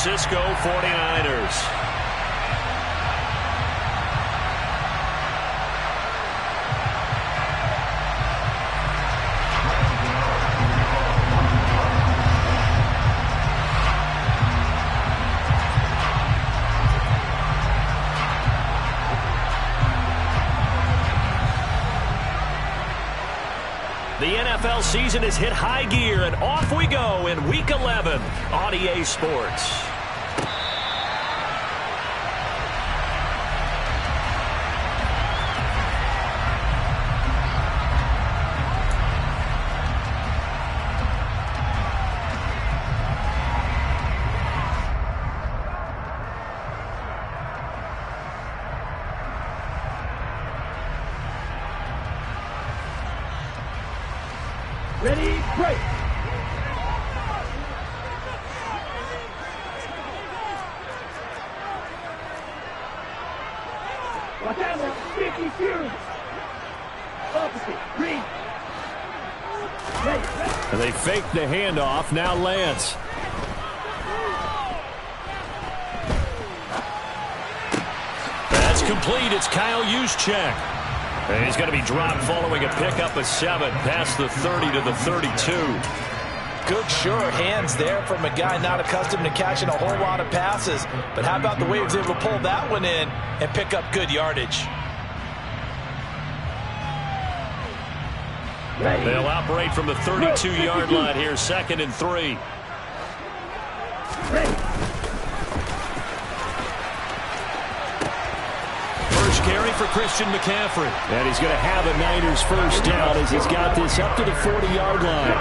Francisco 49ers. The NFL season has hit high gear, and off we go in Week 11 on EA Sports. Ready, break. Watch out now, Sticky Fury. Opposite, green. Ready. And they fake the handoff. Now Lance. That's complete. It's Kyle Juszczyk. And he's going to be dropped following a pickup of 7 past the 30 to the 32. Good, sure hands there from a guy not accustomed to catching a whole lot of passes. But how about the way he was able to pull that one in and pick up good yardage? They'll operate from the 32-yard line here, 2nd and 3. Carry for Christian McCaffrey. And he's going to have a Niners first down as he's got this up to the 40-yard line.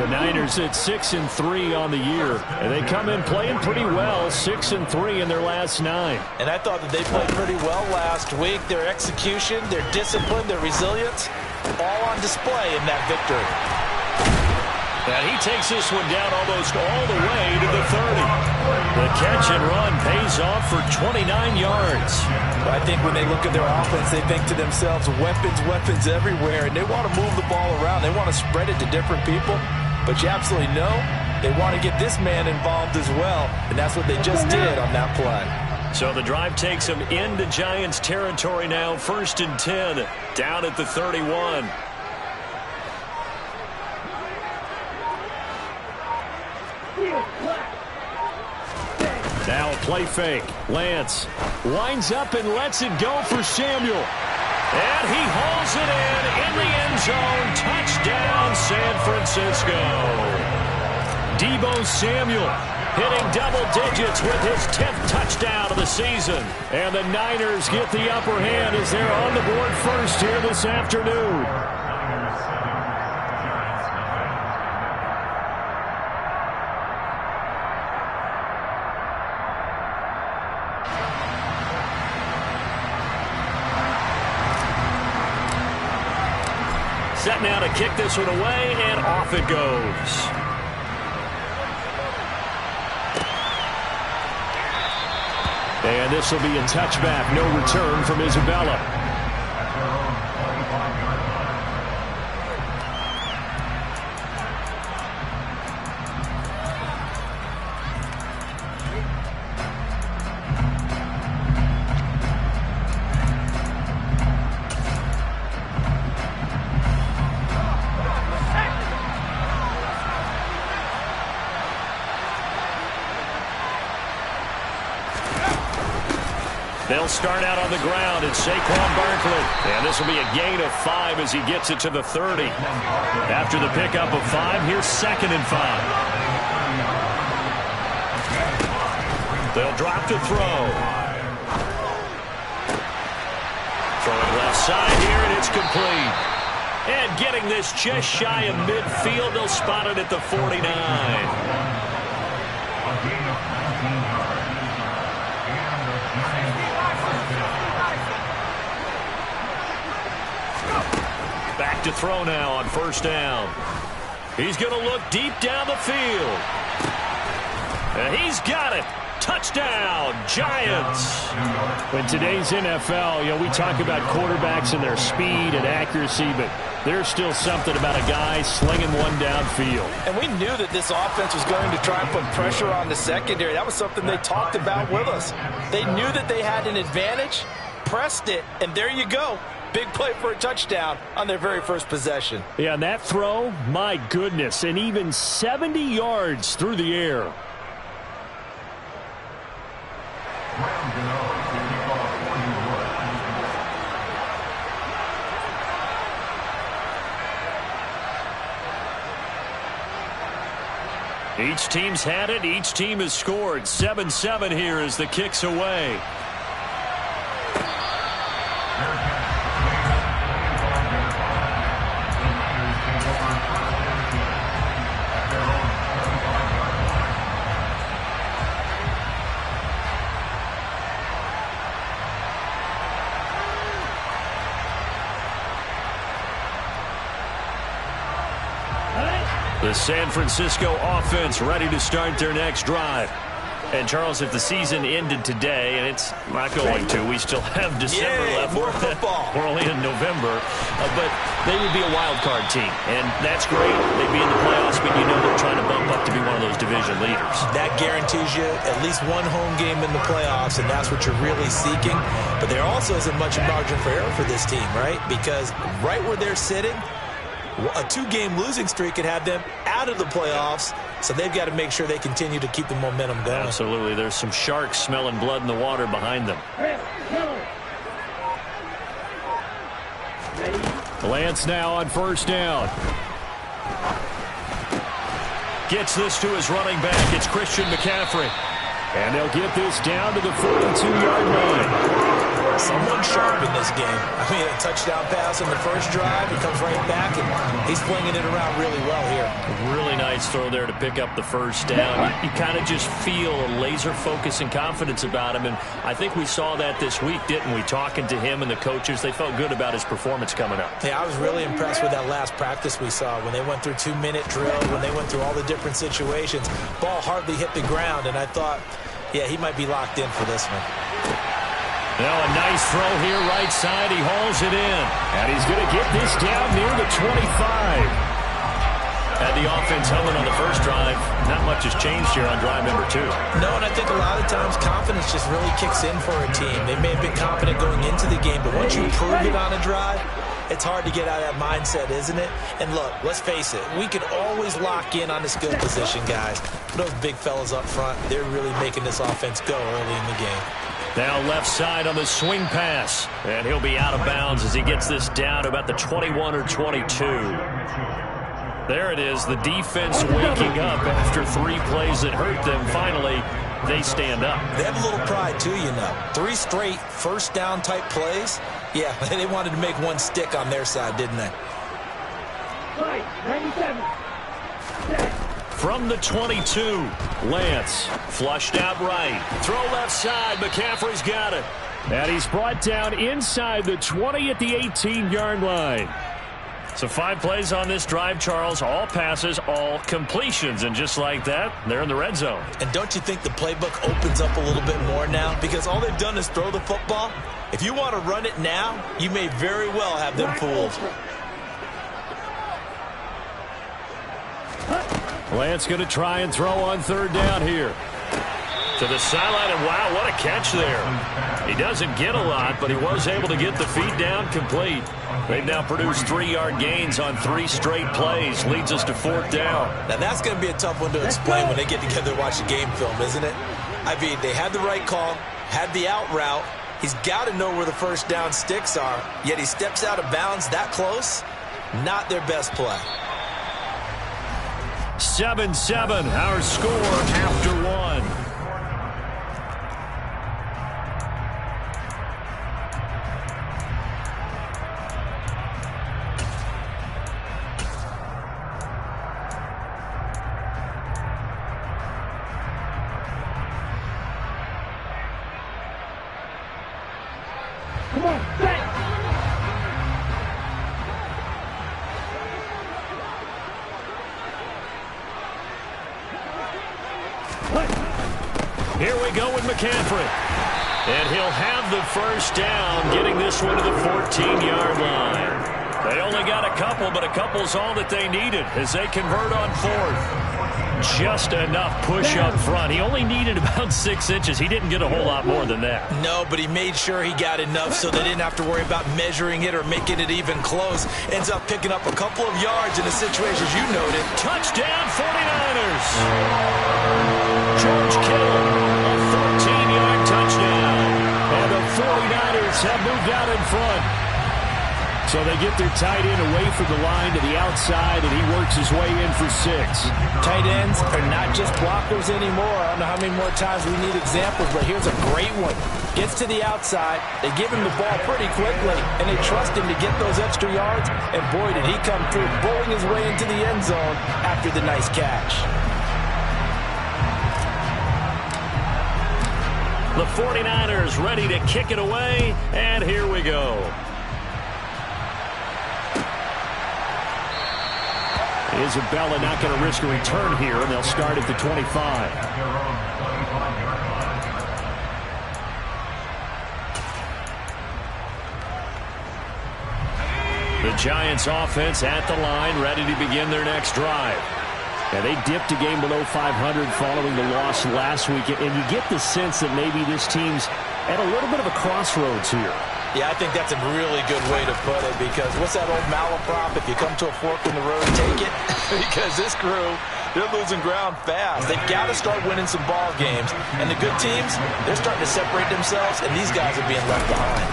The Niners at 6-3 on the year. And they come in playing pretty well, 6-3 in their last 9. And I thought that they played pretty well last week. Their execution, their discipline, their resilience, all on display in that victory. And he takes this one down almost all the way to the 30. The catch and run pays off for 29 yards. I think when they look at their offense, they think to themselves, weapons, weapons everywhere, and they want to move the ball around. They want to spread it to different people, but you absolutely know they want to get this man involved as well, and that's what they just did on that play. So the drive takes them into Giants territory now, 1st and 10, down at the 31. Now a play fake. Lance winds up and lets it go for Samuel. And he hauls it in the end zone. Touchdown, San Francisco. Deebo Samuel hitting double digits with his 10th touchdown of the season. And the Niners get the upper hand as they're on the board first here this afternoon. Set now to kick this one away, and off it goes. And this will be a touchback. No return from Isabella. They'll start out on the ground, and Saquon Barkley. And this will be a gain of 5 as he gets it to the 30. After the pickup of 5, here's 2nd and 5. They'll drop to throw. Throwing left side here, and it's complete. And getting this just shy of midfield, they'll spot it at the 49. Back to throw now on 1st down. He's going to look deep down the field. And he's got it. Touchdown, Giants. In today's NFL, we talk about quarterbacks and their speed and accuracy, but there's still something about a guy slinging one downfield. And we knew that this offense was going to try and put pressure on the secondary. That was something they talked about with us. They knew that they had an advantage, pressed it, and there you go. Big play for a touchdown on their very first possession. Yeah, and that throw, my goodness, and even 70 yards through the air. Each team's had it. Each team has scored. 7-7 here as the kick's away. The San Francisco offense ready to start their next drive. And, Charles, if the season ended today, and it's not going to, we still have December left. More football. We're only in November. But they would be a wild card team, and that's great. They'd be in the playoffs, but you know they're trying to bump up to be one of those division leaders. That guarantees you at least one home game in the playoffs, and that's what you're really seeking. But there also isn't much margin for error for this team, right? Because right where they're sitting, a two-game losing streak could have them out of the playoffs, so they've got to make sure they continue to keep the momentum going. Absolutely. There's some sharks smelling blood in the water behind them. Lance now on first down. Gets this to his running back. It's Christian McCaffrey. And they'll get this down to the 42-yard line. Someone sharp in this game. I mean, a touchdown pass on the first drive. He comes right back, and he's flinging it around really well here. Really nice throw there to pick up the first down. You kind of just feel a laser focus and confidence about him, and I think we saw that this week, didn't we? Talking to him and the coaches, they felt good about his performance coming up. Yeah, I was really impressed with that last practice we saw when they went through 2-minute drill, when they went through all the different situations. Ball hardly hit the ground, and I thought, yeah, he might be locked in for this one. Now a nice throw here, right side. He hauls it in. And he's going to get this down near the 25. Had the offense humming on the first drive. Not much has changed here on drive number 2. No, and I think a lot of times confidence just really kicks in for a team. They may have been confident going into the game, but once you prove it on a drive, it's hard to get out of that mindset, isn't it? And look, let's face it, we can always lock in on the skill position, guys. Those big fellas up front, they're really making this offense go early in the game. Now left side on the swing pass. And he'll be out of bounds as he gets this down to about the 21 or 22. There it is, the defense waking up after 3 plays that hurt them. Finally, they stand up. They have a little pride, too, you know. 3 straight first down type plays. Yeah, they wanted to make one stick on their side, didn't they? 97. From the 22, Lance flushed out right. Throw left side. McCaffrey's got it. And he's brought down inside the 20 at the 18-yard line. So 5 plays on this drive, Charles. All passes, all completions. And just like that, they're in the red zone. And don't you think the playbook opens up a little bit more now? Because all they've done is throw the football. If you want to run it now, you may very well have them fooled. Lance going to try and throw on third down here. To the sideline, and wow, what a catch there. He doesn't get a lot, but he was able to get the feet down complete. They've now produced 3-yard gains on 3 straight plays. Leads us to 4th down. Now that's going to be a tough one to explain when they get together and watch the game film, isn't it? I mean, they had the right call, had the out route. He's got to know where the first down sticks are, yet he steps out of bounds that close. Not their best play. 7-7, our score after 1. Come on, set. Here we go with McCaffrey. And he'll have the first down, getting this one to the 14-yard line. They only got a couple, but a couple's all that they needed as they convert on fourth. Just enough push up front. He only needed about 6 inches. He didn't get a whole lot more than that. No, but he made sure he got enough so they didn't have to worry about measuring it or making it even close. Ends up picking up a couple of yards in the situations you noted. Touchdown 49ers. George Kittle, a 14-yard touchdown. And the 49ers have moved out in front. So they get their tight end away from the line to the outside, and he works his way in for 6. Tight ends are not just blockers anymore. I don't know how many more times we need examples, but here's a great one. Gets to the outside, they give him the ball pretty quickly, and they trust him to get those extra yards, and boy, did he come through, bowling his way into the end zone after the nice catch. The 49ers ready to kick it away, and here we go. Isabella not going to risk a return here, and they'll start at the 25. The Giants offense at the line, ready to begin their next drive. And they dipped a game below 500 following the loss last week, and you get the sense that maybe this team's at a little bit of a crossroads here. Yeah, I think that's a really good way to put it, because what's that old malaprop? If you come to a fork in the road, take it. Because this crew, they're losing ground fast. They've got to start winning some ball games. And the good teams, they're starting to separate themselves, and these guys are being left behind.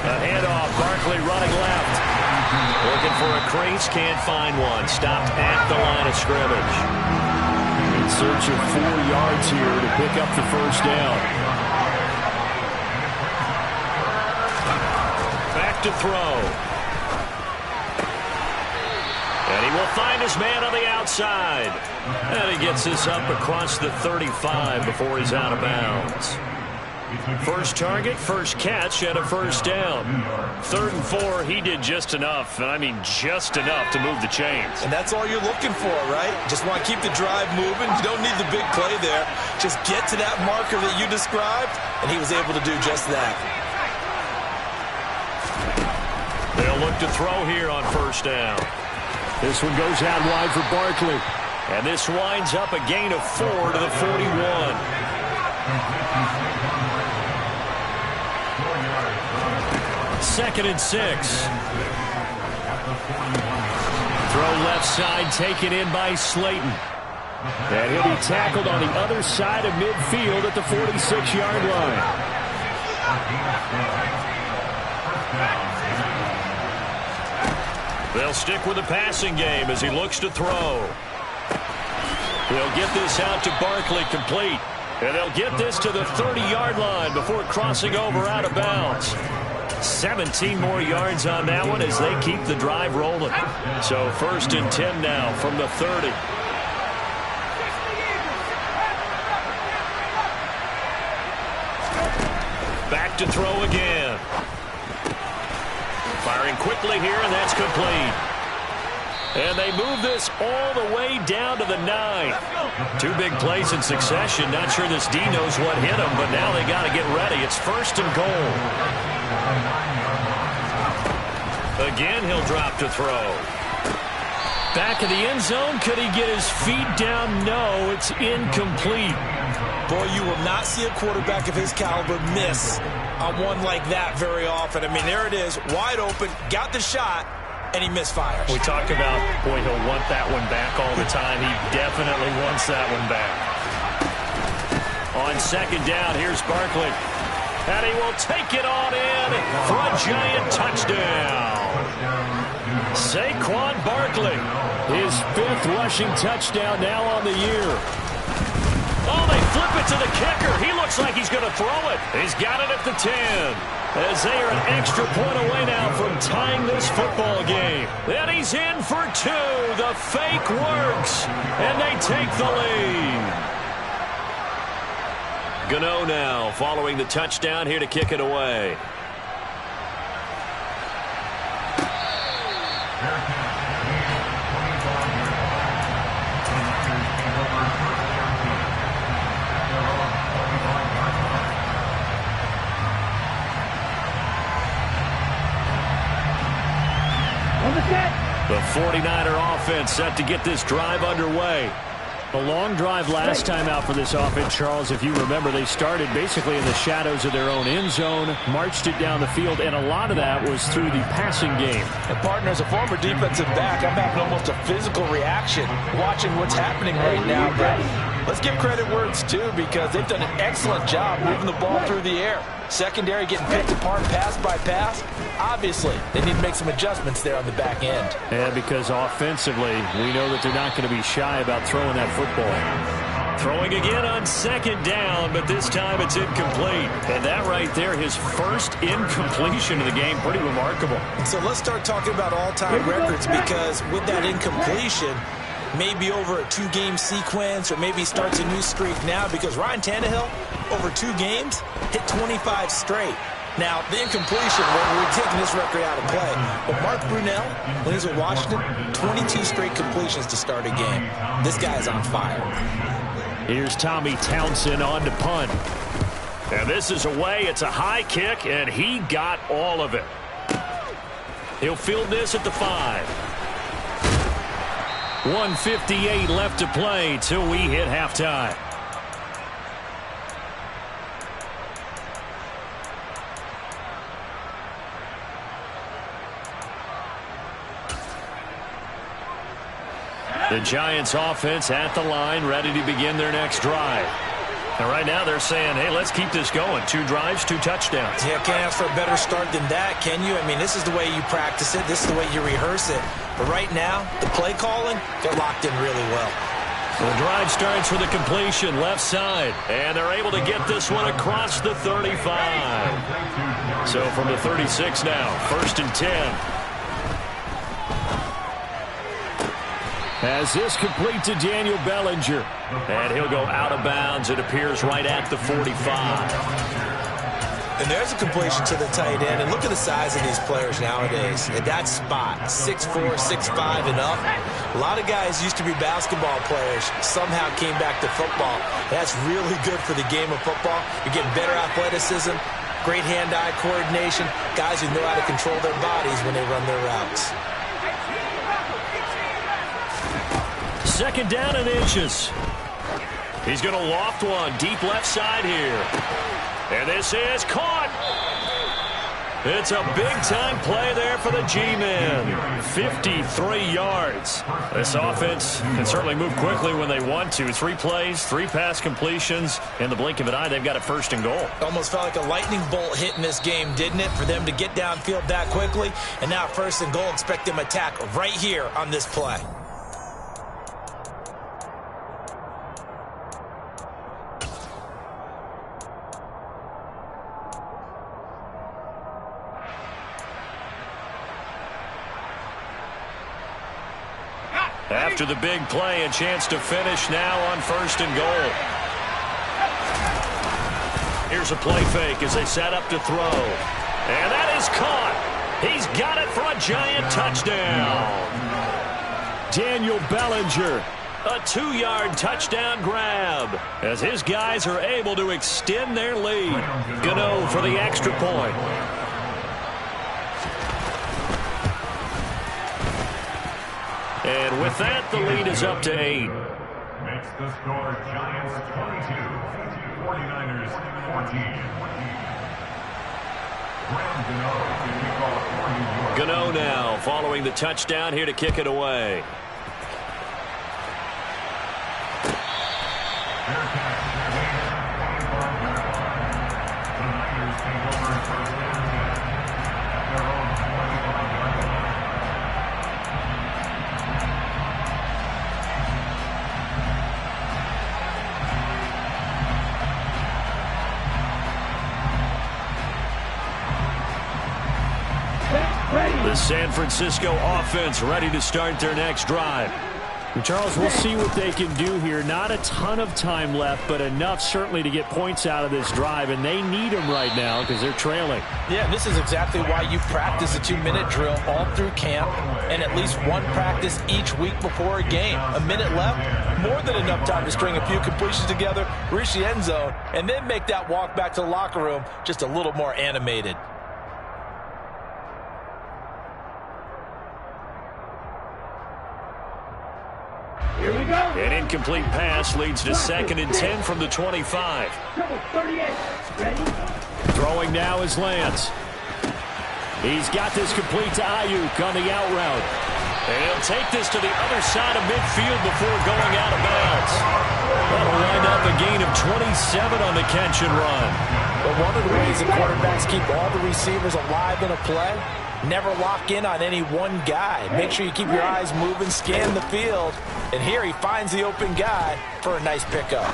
A handoff, Barkley running left. Looking for a crease, can't find one. Stopped at the line of scrimmage. In search of 4 yards here to pick up the first down. To throw. And he will find his man on the outside. And he gets this up across the 35 before he's out of bounds. First target, first catch, and a first down. 3rd and 4, he did just enough, and I mean just enough to move the chains. And that's all you're looking for, right? Just want to keep the drive moving. You don't need the big play there. Just get to that marker that you described, and he was able to do just that. They'll look to throw here on first down. This one goes out wide for Barkley. And this winds up a gain of 4 to the 41. Second and 6. Throw left side, taken in by Slayton. And he'll be tackled on the other side of midfield at the 46-yard line. They'll stick with the passing game as he looks to throw. They'll get this out to Barkley, complete. And they'll get this to the 30-yard line before crossing over out of bounds. 17 more yards on that one as they keep the drive rolling. So 1st and 10 now from the 30. Back to throw again. Firing quickly here, and that's complete. And they move this all the way down to the 9. 2 big plays in succession. Not sure this D knows what hit him, but now they got to get ready. It's 1st and goal. Again, he'll drop to throw. Back of the end zone. Could he get his feet down? No, it's incomplete. Boy, you will not see a quarterback of his caliber miss on one like that very often. I mean, there it is, wide open, got the shot, and he misfires. We talk about, boy, he'll want that one back all the time. He definitely wants that one back. On 2nd down, here's Barkley. And he will take it on in for a giant touchdown. Saquon Barkley, his 5th rushing touchdown now on the year. Oh, they flip it to the kicker. He looks like he's going to throw it. He's got it at the 10. As they are an extra point away now from tying this football game. And he's in for 2. The fake works. And they take the lead. Gano now following the touchdown here to kick it away. The 49er offense set to get this drive underway. A long drive last time out for this offense, Charles. If you remember, they started basically in the shadows of their own end zone, marched it down the field, and a lot of that was through the passing game. And partner, as a former defensive back, I'm having almost a physical reaction watching what's happening right now. But let's give credit where it's due, because they've done an excellent job moving the ball through the air. Secondary getting picked apart pass by pass. Obviously, they need to make some adjustments there on the back end. Yeah, because offensively, we know that they're not going to be shy about throwing that football. Throwing again on second down, but this time it's incomplete. And that right there, his first incompletion of the game, pretty remarkable. So let's start talking about all-time records, because with that incompletion, maybe over a 2-game sequence, or maybe starts a new streak now, because Ryan Tannehill, over 2 games, hit 25 straight. Now, the incompletion, we're taking this record out of play. But Mark Brunell, when he's with Washington, 22 straight completions to start a game. This guy is on fire. Here's Tommy Townsend on to punt. And this is away. It's a high kick, and he got all of it. He'll field this at the 5. 1:58 left to play till we hit halftime. The Giants offense at the line, ready to begin their next drive. And right now they're saying, hey, let's keep this going. 2 drives, 2 touchdowns. Yeah, can't ask for a better start than that, can you? I mean, this is the way you practice it. This is the way you rehearse it. But right now, the play calling, they're locked in really well. So the drive starts with a completion left side. And they're able to get this one across the 35. So from the 36 now, 1st and 10. As this complete to Daniel Bellinger. And he'll go out of bounds. It appears right at the 45. And there's a completion to the tight end. And look at the size of these players nowadays. At that spot, 6'4", 6'5", and up. A lot of guys used to be basketball players, somehow came back to football. That's really good for the game of football. You're getting better athleticism, great hand-eye coordination, guys who know how to control their bodies when they run their routes. 2nd down and inches. He's going to loft one deep left side here. And this is caught. It's a big-time play there for the G-men. 53 yards. This offense can certainly move quickly when they want to. 3 plays, 3 pass completions. In the blink of an eye, they've got a 1st and goal. Almost felt like a lightning bolt hit in this game, didn't it? For them to get downfield that quickly. And now 1st and goal, expect them to attack right here on this play. After the big play, a chance to finish now on 1st and goal. Here's a play fake as they set up to throw. And that is caught. He's got it for a giant touchdown. Daniel Bellinger, a 2-yard touchdown grab as his guys are able to extend their lead. Gano for the extra point. And with that, the lead is up to 8. Makes the score Giants 22, 49ers 14. Gano now following the touchdown here to kick it away. The San Francisco offense ready to start their next drive. And Charles, we'll see what they can do here. Not a ton of time left, but enough certainly to get points out of this drive, and they need them right now because they're trailing. Yeah, this is exactly why you practice a 2-minute drill all through camp and at least one practice each week before a game. A minute left, more than enough time to string a few completions together, reach the end zone, and then make that walk back to the locker room just a little more animated. incomplete pass leads to 2nd and 10 from the 25. Throwing now is Lance. He's got this complete to Ayuk on the out route. And he'll take this to the other side of midfield before going out of bounds. That'll wind up a gain of 27 on the catch and run. But one of the ways the quarterbacks keep all the receivers alive in a play, never lock in on any one guy. Make sure you keep your eyes moving, scan the field. And here he finds the open guy for a nice pickup.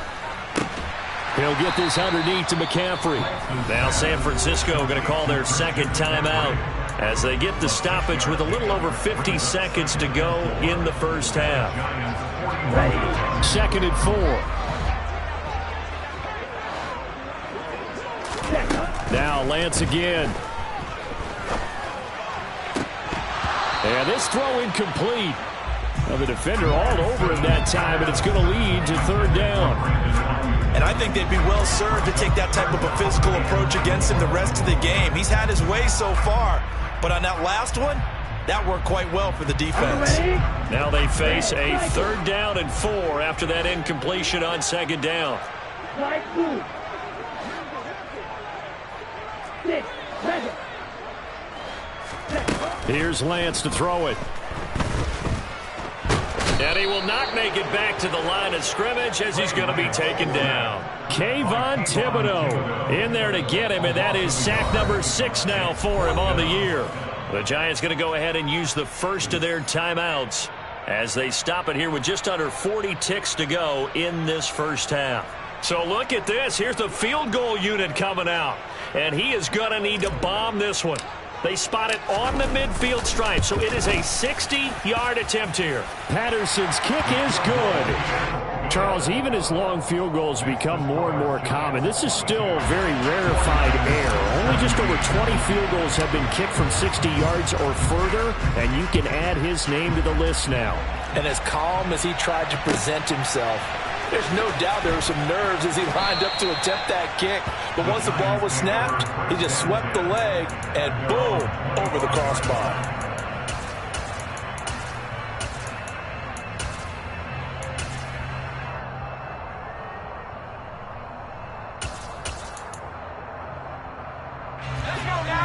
He'll get this underneath to McCaffrey. Now San Francisco going to call their 2nd timeout as they get the stoppage with a little over 50 seconds to go in the first half. 2nd and 4. Now Lance again. And this throw incomplete. Well, the defender all over him that time, and it's going to lead to 3rd down. And I think they'd be well served to take that type of a physical approach against him the rest of the game. He's had his way so far, but on that last one, that worked quite well for the defense. Now they face a 3rd down and 4 after that incompletion on 2nd down. Here's Lance to throw it. And he will not make it back to the line of scrimmage as he's going to be taken down. Kayvon Thibodeau in there to get him, and that is sack number 6 now for him on the year. The Giants going to go ahead and use the first of their timeouts as they stop it here with just under 40 ticks to go in this first half. So look at this. Here's the field goal unit coming out, and he is going to need to bomb this one. They spot it on the midfield stripe, so it is a 60-yard attempt here. Patterson's kick is good. Charles, even as long field goals become more and more common, this is still very rarefied air. Only just over 20 field goals have been kicked from 60 yards or further, and you can add his name to the list now. And as calm as he tried to present himself, there's no doubt there were some nerves as he lined up to attempt that kick. But once the ball was snapped, he just swept the leg and boom, over the crossbar.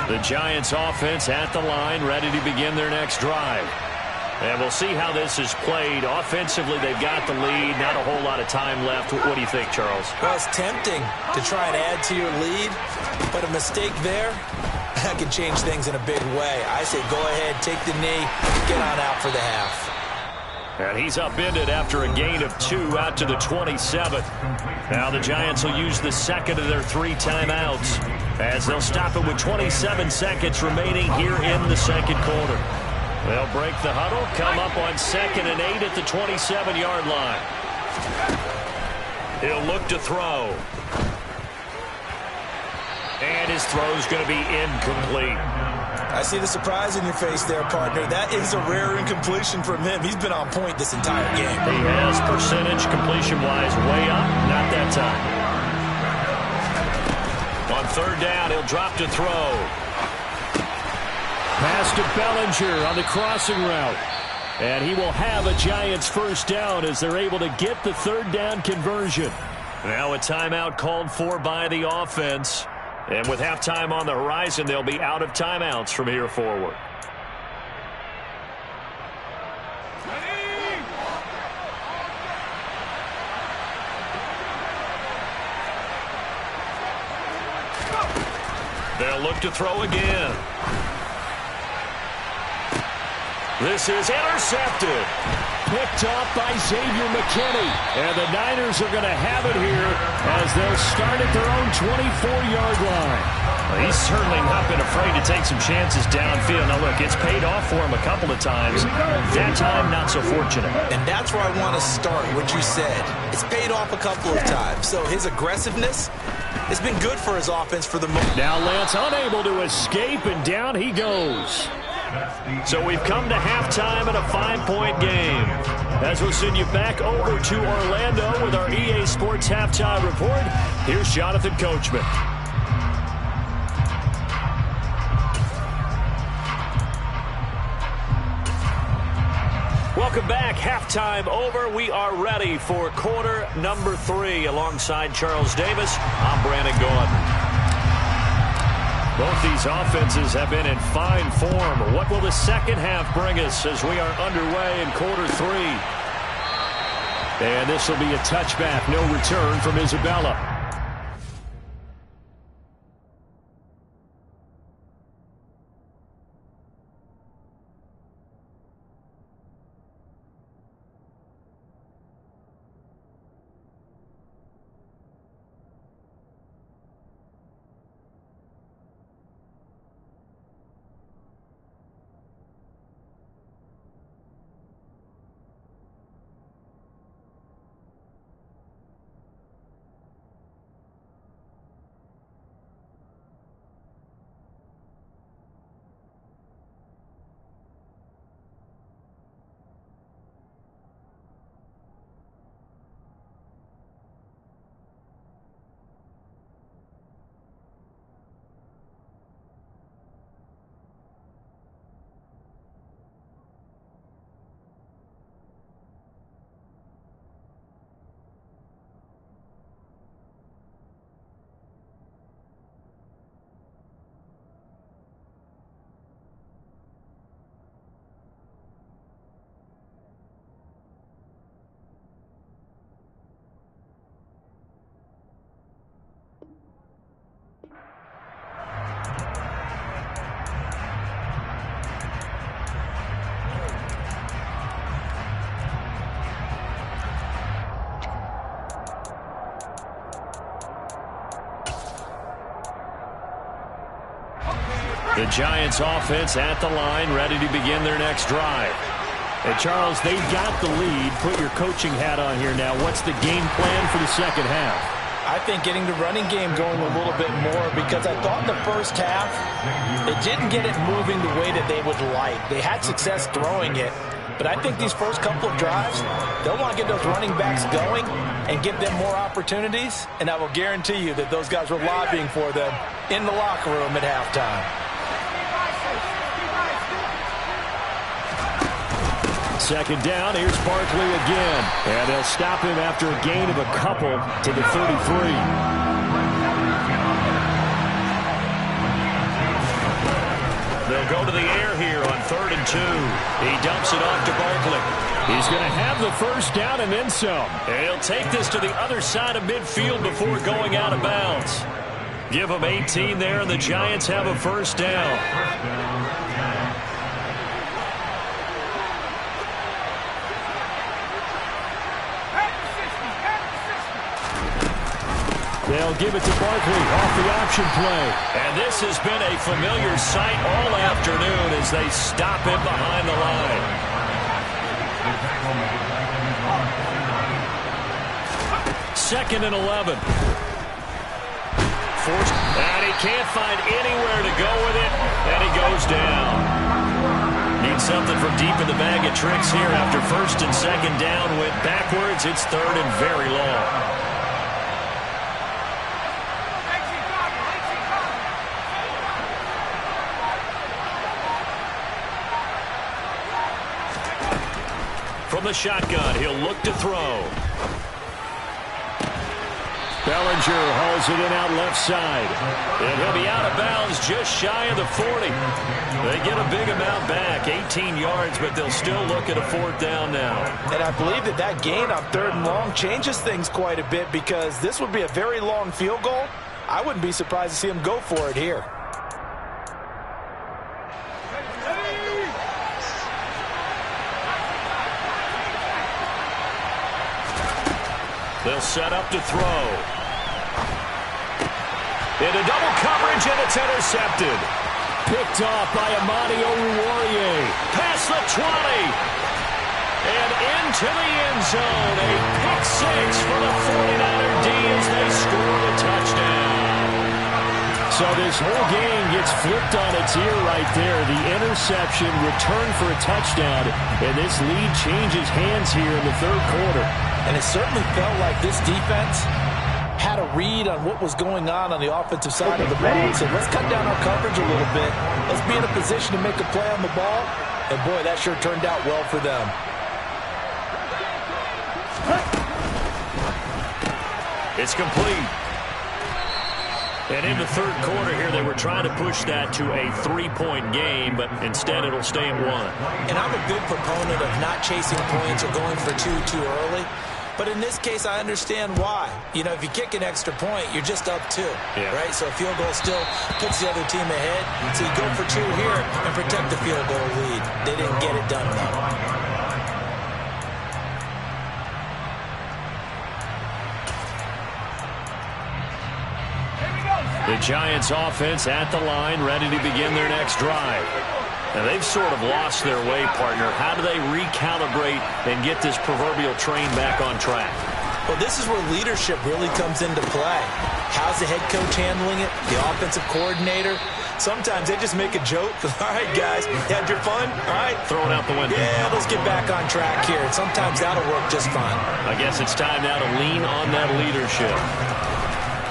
The Giants offense at the line, ready to begin their next drive. And we'll see how this is played. Offensively, they've got the lead. Not a whole lot of time left. What do you think, Charles? Well, it's tempting to try and add to your lead, but a mistake there, that can change things in a big way. I say go ahead, take the knee, get on out for the half. And he's upended after a gain of 2 out to the 27th. Now the Giants will use the 2nd of their 3 timeouts as they'll stop it with 27 seconds remaining here in the 2nd quarter. They'll break the huddle, come up on 2nd and 8 at the 27-yard line. He'll look to throw. And his throw's going to be incomplete. I see the surprise in your face there, partner. That is a rare incompletion from him. He's been on point this entire game. He has percentage completion-wise way up. Not that time. On 3rd down, he'll drop to throw. Pass to Bellinger on the crossing route. And he will have a Giants first down as they're able to get the 3rd down conversion. Now a timeout called for by the offense. And with halftime on the horizon, they'll be out of timeouts from here forward. They'll look to throw again. This is intercepted. Picked off by Xavier McKinney. And the Niners are going to have it here as they'll start at their own 24-yard line. Well, he's certainly not been afraid to take some chances downfield. Now, look, it's paid off for him a couple of times. That time, not so fortunate. And that's where I want to start, what you said. It's paid off a couple of times. So his aggressiveness has been good for his offense for the moment. Now Lance unable to escape, and down he goes. So we've come to halftime in a 5-point game. As we'll send you back over to Orlando with our EA Sports Halftime Report, here's Jonathan Coachman. Welcome back. Halftime over. We are ready for quarter number 3. Alongside Charles Davis, I'm Brandon Gaudin. Both these offenses have been in fine form. What will the second half bring us as we are underway in quarter 3? And this will be a touchback. No return from Isabella. The Giants offense at the line, ready to begin their next drive. And Charles, they've got the lead. Put your coaching hat on here now. What's the game plan for the second half? I think getting the running game going a little bit more, because I thought in the first half they didn't get it moving the way that they would like. They had success throwing it, but I think these first couple of drives, they'll want to get those running backs going and give them more opportunities, and I will guarantee you that those guys were lobbying for them in the locker room at halftime. Second down, here's Barkley again. And they'll stop him after a gain of a couple to the 33. They'll go to the air here on 3rd and 2. He dumps it off to Barkley. He's going to have the first down and then some. And he'll take this to the other side of midfield before going out of bounds. Give him 18 there, and the Giants have a first down. They'll give it to Barkley off the option play. And this has been a familiar sight all afternoon as they stop him behind the line. Second and 11. Forced, and he can't find anywhere to go with it, and he goes down. Needs something from deep in the bag of tricks here after first and second down. Went backwards. It's 3rd and very long. From the shotgun, he'll look to throw. Bellinger hauls it in out left side. And he'll be out of bounds just shy of the 40. They get a big amount back, 18 yards, but they'll still look at a 4th down now. And I believe that that gain on 3rd and long changes things quite a bit, because this would be a very long field goal. I wouldn't be surprised to see him go for it here. They'll set up to throw. Into double coverage, and it's intercepted. Picked off by Amani Oruwariye. Past the 20. And into the end zone. A pick 6 for the 49er D as they score the touchdown. So this whole game gets flipped on its ear right there. The interception, return for a touchdown, and this lead changes hands here in the 3rd quarter. And it certainly felt like this defense had a read on what was going on the offensive side of the ball. So let's cut down our coverage a little bit. Let's be in a position to make a play on the ball. And boy, that sure turned out well for them. It's complete. And in the third quarter here, they were trying to push that to a 3-point game, but instead it'll stay at 1. And I'm a big proponent of not chasing points or going for two too early. But in this case, I understand why. You know, if you kick an extra point, you're just up 2, right? So a field goal still puts the other team ahead. So you go for 2 here and protect the field goal lead. They didn't get it done, though. The Giants offense at the line, ready to begin their next drive. Now, they've sort of lost their way, partner. How do they recalibrate and get this proverbial train back on track? Well, this is where leadership really comes into play. How's the head coach handling it? The offensive coordinator? Sometimes they just make a joke. All right, guys, had your fun? All right. Throw it out the window. Yeah, let's get back on track here. And sometimes that'll work just fine. I guess it's time now to lean on that leadership.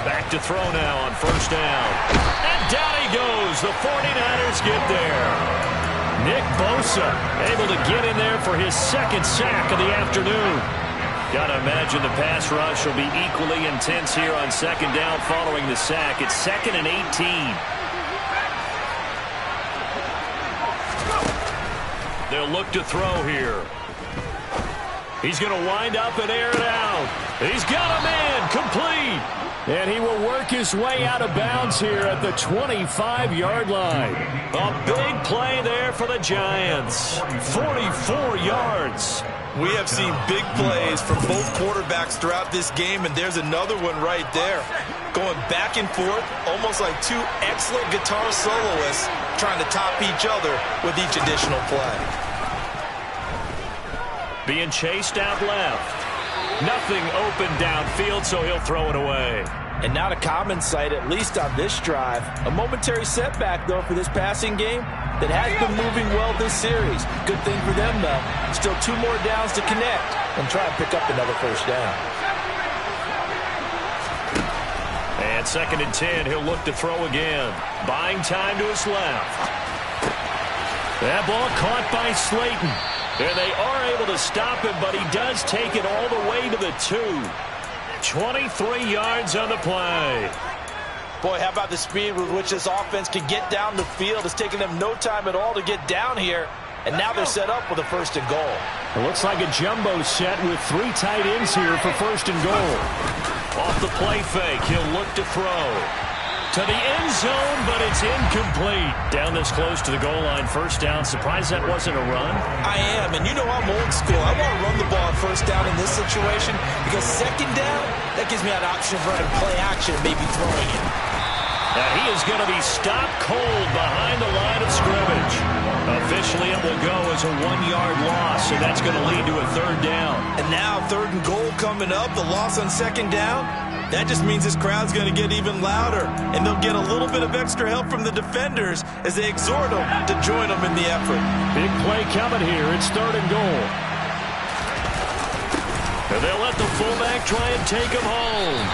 Back to throw now on first down. And down he goes. The 49ers get there. Nick Bosa able to get in there for his second sack of the afternoon. Got to imagine the pass rush will be equally intense here on second down following the sack. It's 2nd and 18. They'll look to throw here. He's going to wind up and air it out. He's got a man complete. And he will work his way out of bounds here at the 25-yard line. A big play there for the Giants. 44 yards. We have seen big plays from both quarterbacks throughout this game, and there's another one right there. Going back and forth, almost like 2 excellent guitar soloists trying to top each other with each additional play. Being chased out left. Nothing open downfield, so he'll throw it away. And not a common sight, at least on this drive. A momentary setback, though, for this passing game that has been moving well this series. Good thing for them, though. Still 2 more downs to connect and try and pick up another first down. And 2nd and 10, he'll look to throw again. Buying time to his left. That ball caught by Slayton. And they are able to stop him, but he does take it all the way to the 2. 23 yards on the play. Boy, how about the speed with which this offense can get down the field? It's taken them no time at all to get down here. And now they're set up with a 1st and goal. It looks like a jumbo set with 3 tight ends here for 1st and goal. Off the play fake, he'll look to throw. To the end zone, but it's incomplete. Down this close to the goal line, 1st down. Surprised that wasn't a run? I am, and you know I'm old school. I want to run the ball on 1st down in this situation because 2nd down, that gives me an option of running play action and maybe throwing it. Now he is going to be stopped cold behind the line of scrimmage. Officially, it will go as a 1-yard loss, and that's going to lead to a 3rd down. And now 3rd and goal coming up, the loss on 2nd down. That just means this crowd's going to get even louder, and they'll get a little bit of extra help from the defenders as they exhort them to join them in the effort. Big play coming here. It's 3rd and goal. And they'll let the fullback try and take him home.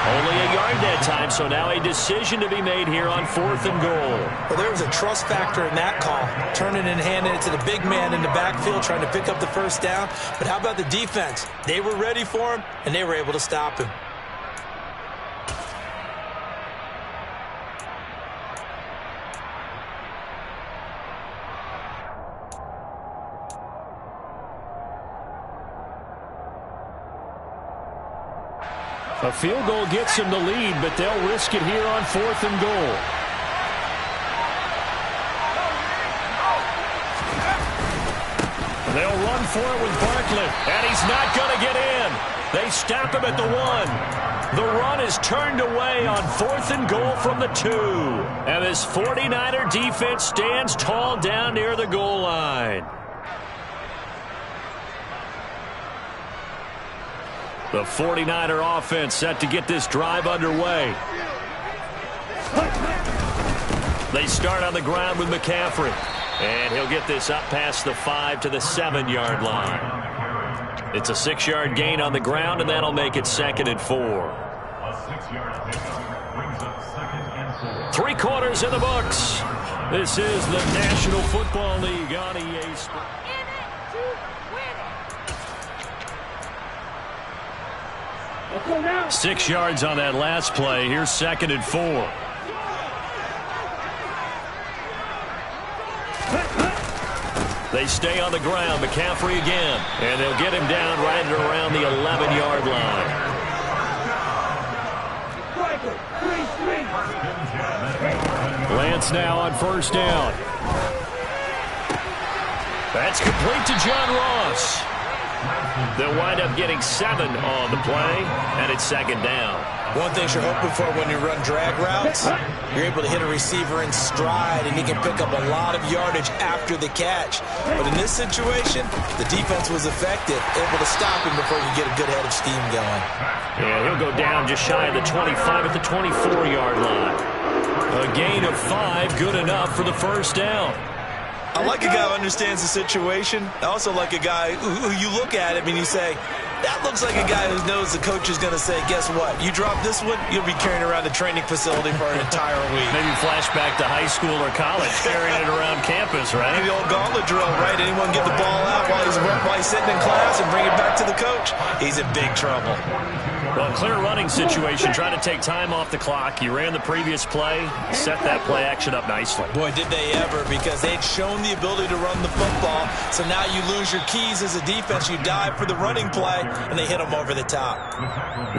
Only a yard that time, so now a decision to be made here on 4th and goal. Well, there was a trust factor in that call, turning and handing it to the big man in the backfield, trying to pick up the 1st down. But how about the defense? They were ready for him, and they were able to stop him. A field goal gets them the lead, but they'll risk it here on 4th and goal. They'll run for it with Bartlett, and he's not going to get in. They stop him at the 1. The run is turned away on 4th and goal from the 2. And this 49er defense stands tall down near the goal line. The 49er offense set to get this drive underway. They start on the ground with McCaffrey. And he'll get this up past the 5 to the 7-yard line. It's a 6-yard gain on the ground, and that'll make it 2nd and 4. A 6-yard pickup brings up 2nd and 4. 3 quarters in the books. This is the National Football League on EA Sports. Let's go now. 6 yards on that last play. Here's 2nd and 4. They stay on the ground. McCaffrey again. And they'll get him down right at around the 11-yard line. Lance now on 1st down. That's complete to John Ross. They'll wind up getting 7 on the play, and it's 2nd down. One thing you're hoping for when you run drag routes, you're able to hit a receiver in stride, and he can pick up a lot of yardage after the catch. But in this situation, the defense was effective, able to stop him before he could get a good head of steam going. Yeah, he'll go down just shy of the 25 at the 24-yard line. A gain of 5, good enough for the 1st down. I like a guy who understands the situation. I also like a guy who you look at him and you say, that looks like a guy who knows the coach is going to say, guess what? You drop this one, you'll be carrying around the training facility for an entire week. Maybe flashback to high school or college, carrying it around campus, right? The old gauntlet drill, right? Anyone get the ball out while he's sitting in class and bring it back to the coach? He's in big trouble. Well, clear running situation, trying to take time off the clock. You ran the previous play, set that play action up nicely. Boy, did they ever, because they'd shown the ability to run the football. So now you lose your keys as a defense. You dive for the running play, and they hit them over the top.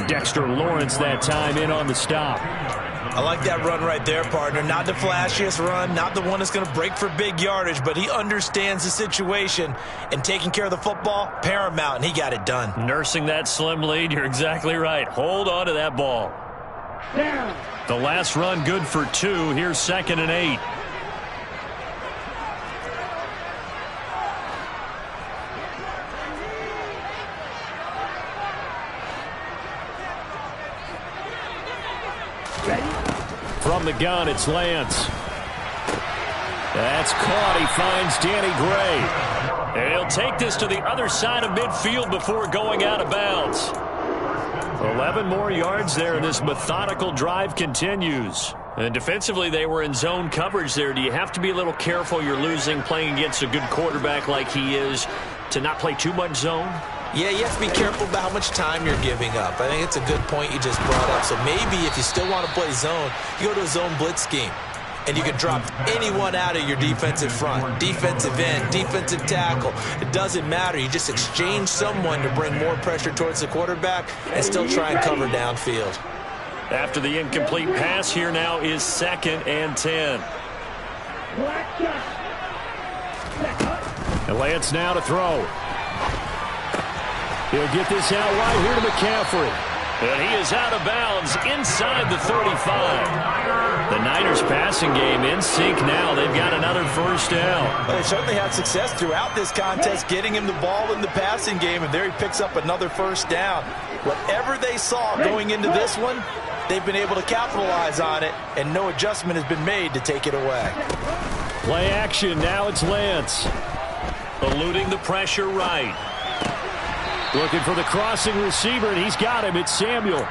Dexter Lawrence that time in on the stop. I like that run right there, partner. Not the flashiest run, not the one that's going to break for big yardage, but he understands the situation, and taking care of the football, paramount, and he got it done. Nursing that slim lead, you're exactly right. Hold on to that ball. Down. The last run good for 2. Here's 2nd and 8. From the gun, it's Lance. That's caught. He finds Danny Gray. And he'll take this to the other side of midfield before going out of bounds. 11 more yards there, and this methodical drive continues. And defensively, they were in zone coverage there. Do you have to be a little careful? You're losing, playing against a good quarterback like he is, to not play too much zone? Yeah, you have to be careful about how much time you're giving up. I think it's a good point you just brought up. So maybe if you still want to play zone, you go to a zone blitz scheme. And you can drop anyone out of your defensive front, defensive end, defensive tackle. It doesn't matter. You just exchange someone to bring more pressure towards the quarterback and still try and cover downfield. After the incomplete pass, here now is 2nd and 10. And Lance now to throw. He'll get this out wide here to McCaffrey. And he is out of bounds inside the 35. The Niners passing game in sync now. They've got another 1st down. Well, they certainly had success throughout this contest getting him the ball in the passing game, and there he picks up another 1st down. Whatever they saw going into this one, they've been able to capitalize on it, and no adjustment has been made to take it away. Play action. Now it's Lance. Eluding the pressure right. Looking for the crossing receiver, and he's got him. It's Samuel.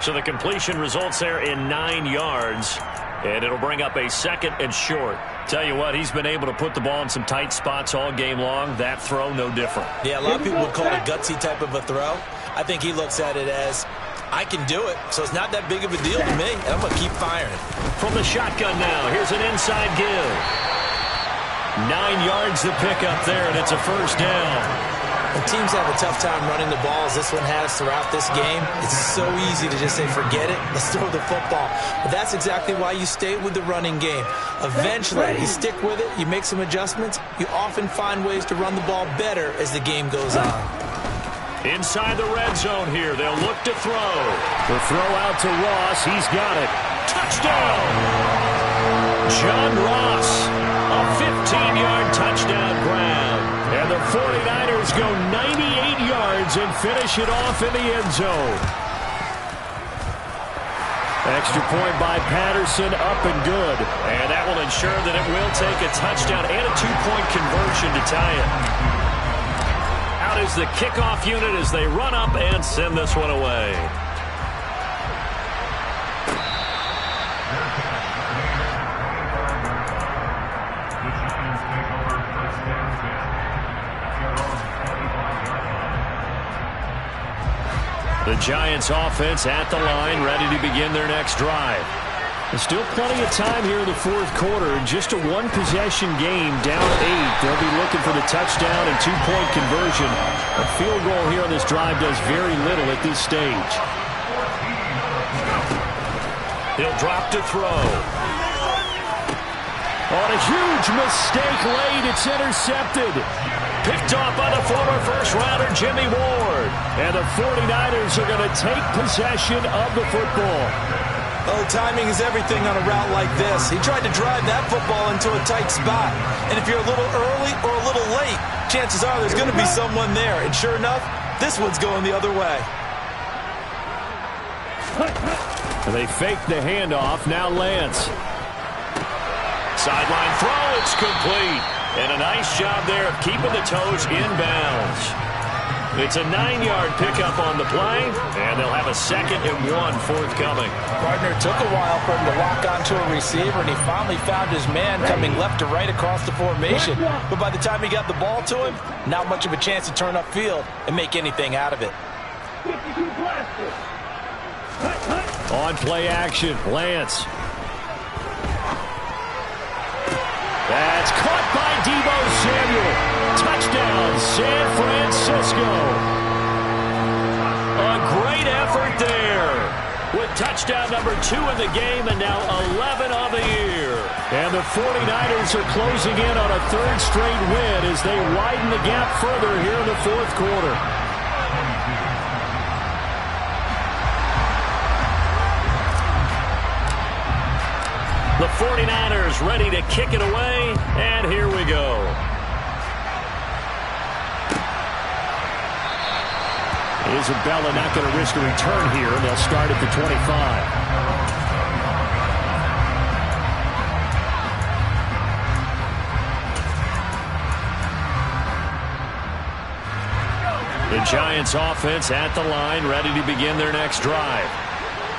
So the completion results there in 9 yards, and it'll bring up a 2nd and short. Tell you what, he's been able to put the ball in some tight spots all game long. That throw, no different. Yeah, a lot of people would call it a gutsy type of a throw. I think he looks at it as, I can do it, so it's not that big of a deal to me, and I'm going to keep firing. From the shotgun now, here's an inside give. 9 yards the pickup there, and it's a 1st down. When teams have a tough time running the ball, as this one has throughout this game, it's so easy to just say, forget it, let's throw the football. But that's exactly why you stay with the running game. Eventually, you stick with it, you make some adjustments, you often find ways to run the ball better as the game goes on. Inside the red zone here, they'll look to throw. The throw out to Ross, he's got it. Touchdown! John Ross, a 15-yard touchdown grab. And the 49ers go 98 yards and finish it off in the end zone. Extra point by Patterson, up and good. And that will ensure that it will take a touchdown and a 2-point conversion to tie it. Out is the kickoff unit as they run up and send this one away. The The Giants offense at the line, ready to begin their next drive. There's still plenty of time here in the fourth quarter. Just a one-possession game, down 8. They'll be looking for the touchdown and two-point conversion. A field goal here on this drive does very little at this stage. He'll drop to throw. On a huge mistake late, it's intercepted. Picked off by the former first-rounder Jimmy Ward. And the 49ers are going to take possession of the football. Oh, timing is everything on a route like this. He tried to drive that football into a tight spot. And if you're a little early or a little late, chances are there's going to be someone there. And sure enough, this one's going the other way. They fake the handoff. Now Lance. Sideline throw. It's complete. And a nice job there of keeping the toes in bounds. It's a 9-yard pickup on the play, and they'll have a 2nd and 1 forthcoming. Gardner took a while for him to lock onto a receiver, and he finally found his man coming left to right across the formation. But by the time he got the ball to him, not much of a chance to turn upfield and make anything out of it. On play action, Lance. That's caught by Deebo Samuel. Touchdown, San Francisco. A great effort there. With touchdown number 2 in the game and now 11 on the year. And the 49ers are closing in on a 3rd straight win as they widen the gap further here in the fourth quarter. The 49ers ready to kick it away, and here we go. Isabella not going to risk a return here, and they'll start at the 25. The Giants offense at the line, ready to begin their next drive.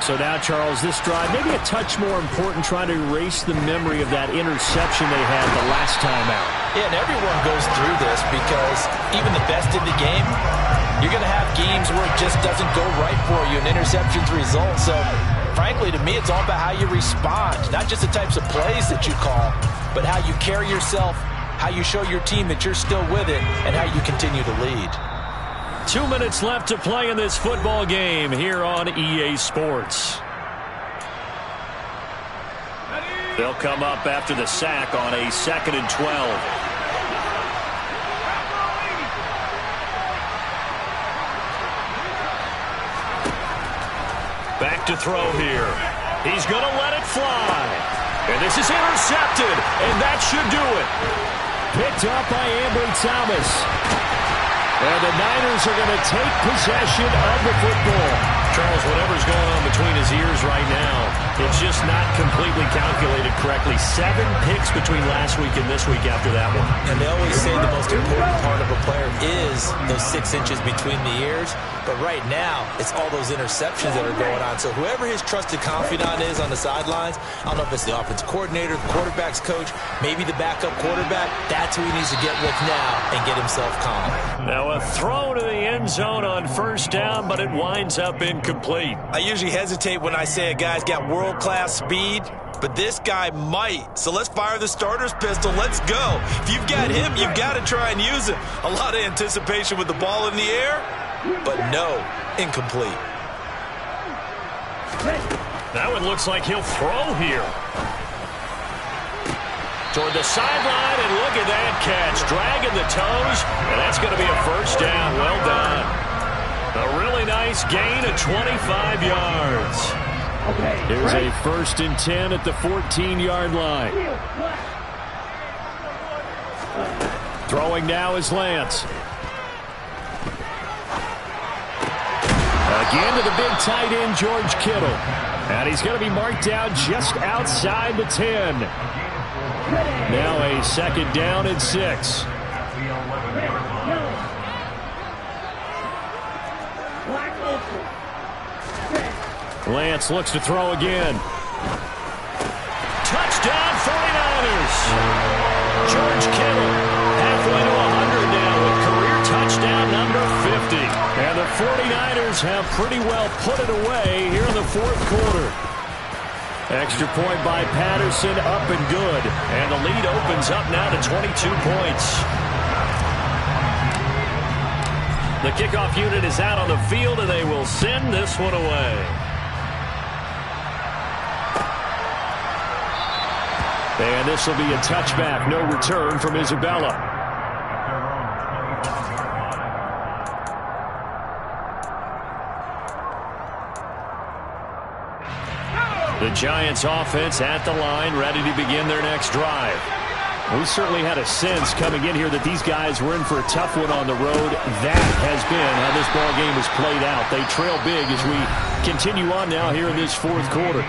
So now, Charles, this drive maybe a touch more important, trying to erase the memory of that interception they had the last time out. Yeah, and everyone goes through this because even the best in the game, you're going to have games where it just doesn't go right for you, and interceptions result. So, frankly, to me, it's all about how you respond, not just the types of plays that you call, but how you carry yourself, how you show your team that you're still with it, and how you continue to lead. 2 minutes left to play in this football game here on EA Sports. They'll come up after the sack on a 2nd and 12. Back to throw here. He's going to let it fly. And this is intercepted, and that should do it. Picked up by Ambry Thomas. And the Niners are going to take possession of the football. Charles, whatever's going on between his ears right now, it's just not completely calculated correctly. 7 picks between last week and this week after that one. And they always say the most important part of a player is those 6 inches between the ears. But right now, it's all those interceptions that are going on. So whoever his trusted confidant is on the sidelines, I don't know if it's the offense coordinator, the quarterback's coach, maybe the backup quarterback, that's who he needs to get with now and get himself calm. Now a throw to the end zone on 1st down, but it winds up incomplete. I usually hesitate when I say a guy's got world-class speed, but this guy might. So let's fire the starter's pistol. Let's go. If you've got him, you've got to try and use him. A lot of anticipation with the ball in the air, but no, incomplete. That one looks like he'll throw here. Toward the sideline, and look at that catch. Dragging the toes, and that's going to be a 1st down. Well done. A really nice gain of 25 yards. Here's a 1st and 10 at the 14-yard line. Throwing now is Lance. Again to the big tight end, George Kittle. And he's going to be marked down just outside the 10. Now a 2nd down and 6. Lance looks to throw again. Touchdown 49ers. George Kittle halfway to 100 now with career touchdown number 50. And the 49ers Giants have pretty well put it away here in the fourth quarter. Extra point by Patterson, up and good. And the lead opens up now to 22 points. The kickoff unit is out on the field, and they will send this one away. And this will be a touchback. No return from Isabella. The Giants offense at the line, ready to begin their next drive. We certainly had a sense coming in here that these guys were in for a tough one on the road. That has been how this ball game has played out. They trail big as we continue on now here in this fourth quarter.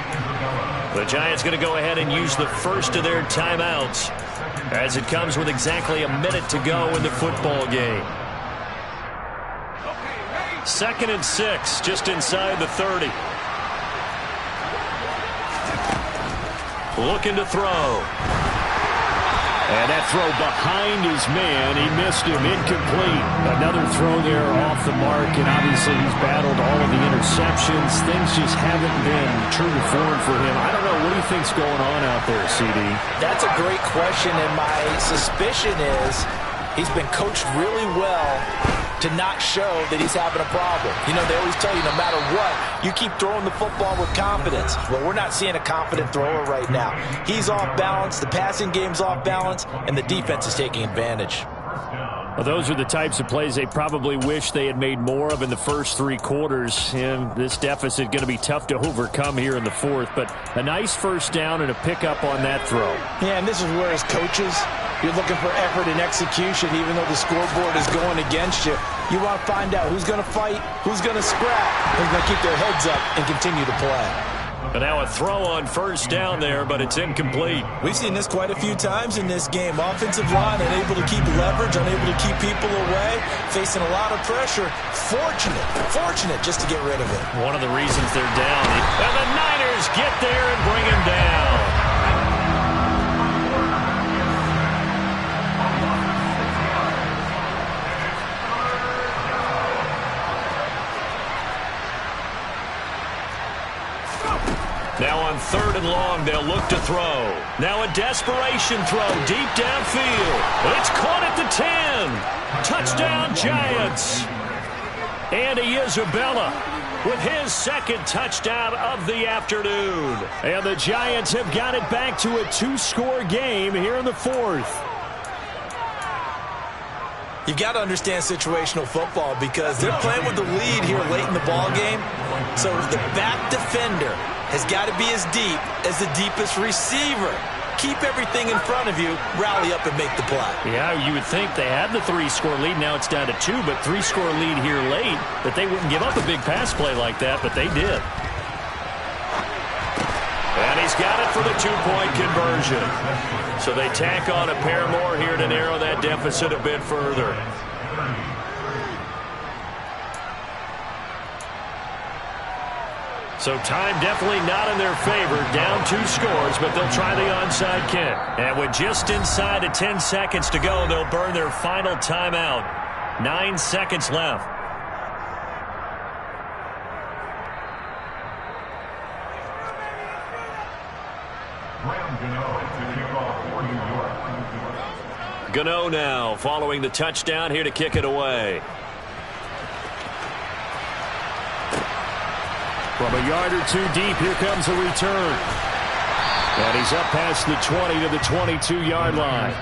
The Giants going to go ahead and use the first of their timeouts as it comes with exactly a minute to go in the football game. 2nd and 6, just inside the 30. Looking to throw. And that throw behind his man. He missed him. Incomplete. Another throw there off the mark, and obviously he's battled all of the interceptions. Things just haven't been true to form for him. I don't know. What do you think's going on out there, CD? That's a great question, and my suspicion is he's been coached really well to not show that he's having a problem. You know, they always tell you no matter what, you keep throwing the football with confidence. Well, we're not seeing a confident thrower right now. He's off balance, the passing game's off balance, and the defense is taking advantage. Well, those are the types of plays they probably wish they had made more of in the first 3 quarters. And this deficit going to be tough to overcome here in the fourth. But a nice first down and a pickup on that throw. Yeah, and this is where as coaches, you're looking for effort and execution, even though the scoreboard is going against you. You want to find out who's going to fight, who's going to scrap, who's going to keep their heads up and continue to play. But now a throw on first down there, but it's incomplete. We've seen this quite a few times in this game. Offensive line unable to keep leverage, unable to keep people away, facing a lot of pressure. Fortunate just to get rid of it. One of the reasons they're down. And the Niners get there and bring him down. Now on 3rd and long, they'll look to throw. Now a desperation throw deep downfield. It's caught at the 10. Touchdown, Giants. Andy Isabella with his 2nd touchdown of the afternoon. And the Giants have got it back to a 2-score game here in the fourth. You've got to understand situational football because they're playing with the lead here late in the ball game. So the back defender has got to be as deep as the deepest receiver. Keep everything in front of you, rally up and make the play. Yeah, you would think they had the 3-score lead. Now it's down to 2, but 3-score lead here late, that they wouldn't give up a big pass play like that, but they did. And he's got it for the 2-point conversion. So they tack on a pair more here to narrow that deficit a bit further. So time definitely not in their favor. Down 2 scores, but they'll try the onside kick. And with just inside of 10 seconds to go, they'll burn their final timeout. 9 seconds left. Gano now following the touchdown here to kick it away. From a yard or 2 deep, here comes a return. And he's up past the 20 to the 22-yard line.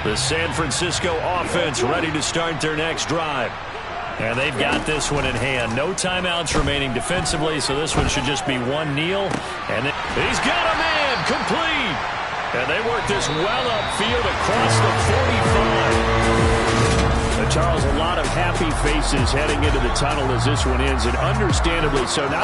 The San Francisco offense ready to start their next drive. And they've got this one in hand. No timeouts remaining defensively, so this one should just be one kneel. And he's got a man complete. And they work this well upfield across the 45. Charles, a lot of happy faces heading into the tunnel as this one ends, and understandably so. Now